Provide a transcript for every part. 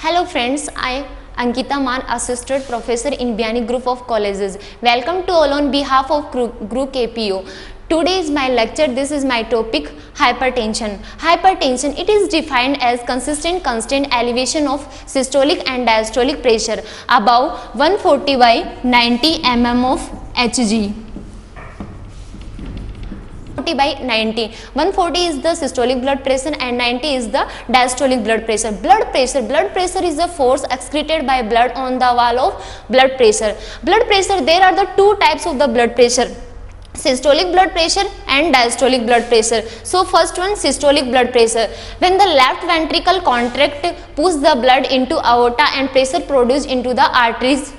Hello friends, I Ankita Man, Assistant Professor in Biani Group of Colleges. Welcome to all on behalf of Group KPO. Today is my lecture. This is my topic, hypertension. Hypertension, it is defined as consistent constant elevation of systolic and diastolic pressure above 140 by 90 mm of Hg. 140 by 90. 140 is the systolic blood pressure and 90 is the diastolic blood pressure. Blood pressure is the force excreted by blood on the wall of blood pressure. Blood pressure, there are the two types of the blood pressure, systolic blood pressure and diastolic blood pressure. So first one, systolic blood pressure. When the left ventricle contract, push the blood into aorta and pressure produced into the arteries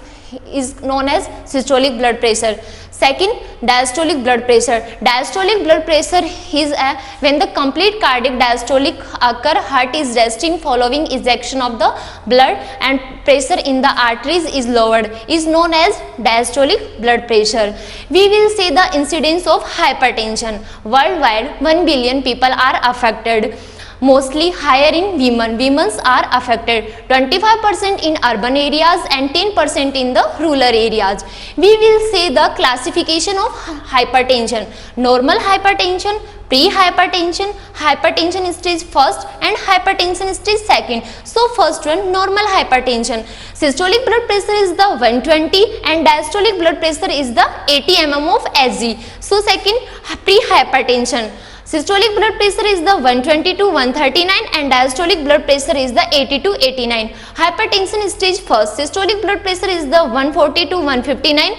is known as systolic blood pressure. Second, diastolic blood pressure. Diastolic blood pressure is when the complete cardiac diastolic occur, heart is resting following ejection of the blood and pressure in the arteries is lowered, is known as diastolic blood pressure. We will see the incidence of hypertension. Worldwide, 1 billion people are affected. Mostly higher in women. Women are affected. 25% in urban areas and 10% in the rural areas. We will see the classification of hypertension. Normal hypertension, pre-hypertension, hypertension stage first and hypertension stage second. So first one, normal hypertension. Systolic blood pressure is the 120 and diastolic blood pressure is the 80 mm of Hg. So second, pre-hypertension. Systolic blood pressure is the 120 to 139 and diastolic blood pressure is the 80 to 89. Hypertension stage first, systolic blood pressure is the 140 to 159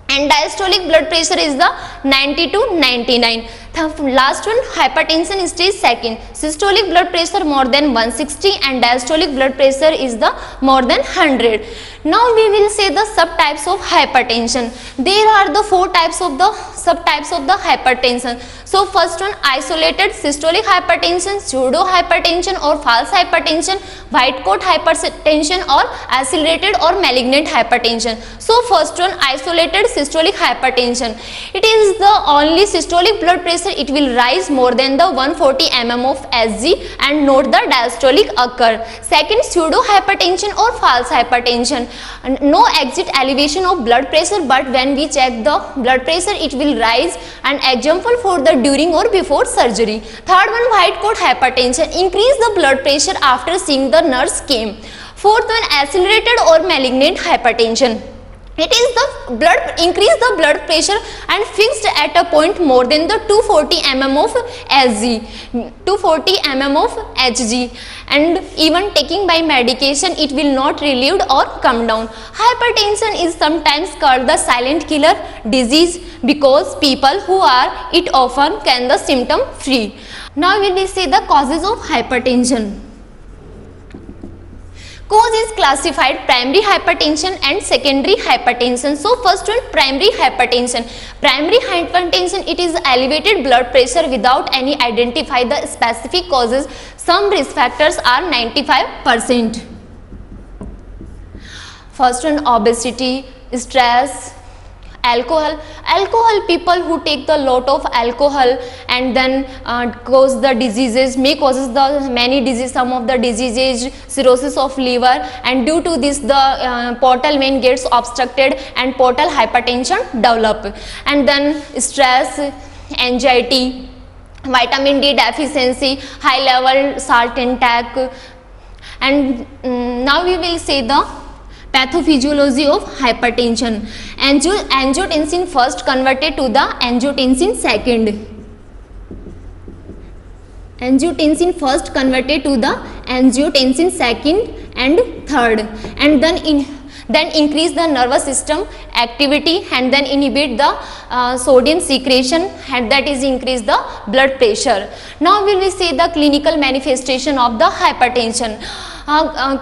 and diastolic blood pressure is the 90 to 99. The last one, hypertension stage second, systolic blood pressure more than 160 and diastolic blood pressure is the more than 100. Now we will say the subtypes of hypertension. There are the four types of the subtypes of the hypertension. So first one, isolated systolic hypertension, pseudo hypertension or false hypertension, white coat hypertension or accelerated or malignant hypertension. So first one, isolated systolic hypertension. It is the only systolic blood pressure, it will rise more than the 140 mm of Hg and not the diastolic occur. Second, pseudo hypertension or false hypertension. No exit elevation of blood pressure, but when we check the blood pressure it will rise. An example for the during or before surgery. Third one, white coat hypertension, increase the blood pressure after seeing the nurse came. Fourth one, accelerated or malignant hypertension. It is the blood, increase the blood pressure and fixed at a point more than the 240 mm of Hg, 240 mm of Hg, and even taking by medication it will not relieved or come down. Hypertension is sometimes called the silent killer disease because people who are it often can the symptom free. Now we will see the causes of hypertension. Cause is classified primary hypertension and secondary hypertension. So first one, primary hypertension. Primary hypertension, it is elevated blood pressure without any identify the specific causes. Some risk factors are 95%. First one, obesity, stress, alcohol. People who take the lot of alcohol and then cause the diseases, may causes the many diseases, some of the diseases, cirrhosis of liver, and due to this the portal vein gets obstructed and portal hypertension develop. And then stress, anxiety, vitamin D deficiency, high level salt intake. And now we will say the pathophysiology of hypertension. Angiotensin first converted to the angiotensin second. Angiotensin first converted to the angiotensin second and third, and then increase the nervous system activity and then inhibit the sodium secretion, and that is increase the blood pressure. Now we will see the clinical manifestation of the hypertension.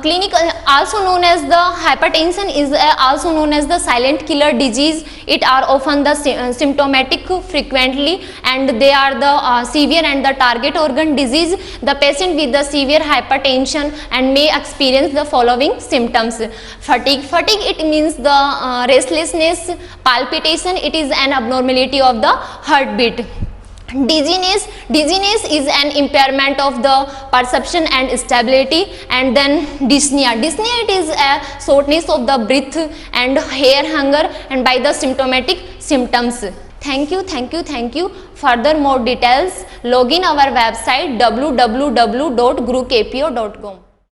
Clinical, also known as the hypertension, is also known as the silent killer disease. It are often the symptomatic frequently, and they are the severe and the target organ disease. The patient with the severe hypertension and may experience the following symptoms. Fatigue, it means the restlessness. Palpitation, it is an abnormality of the heartbeat. Dizziness is an impairment of the perception and stability. And then dyspnea, it is a shortness of the breath and hair hunger and by the symptomatic symptoms. Thank you. Further more details, log in our website www.gurukpo.com.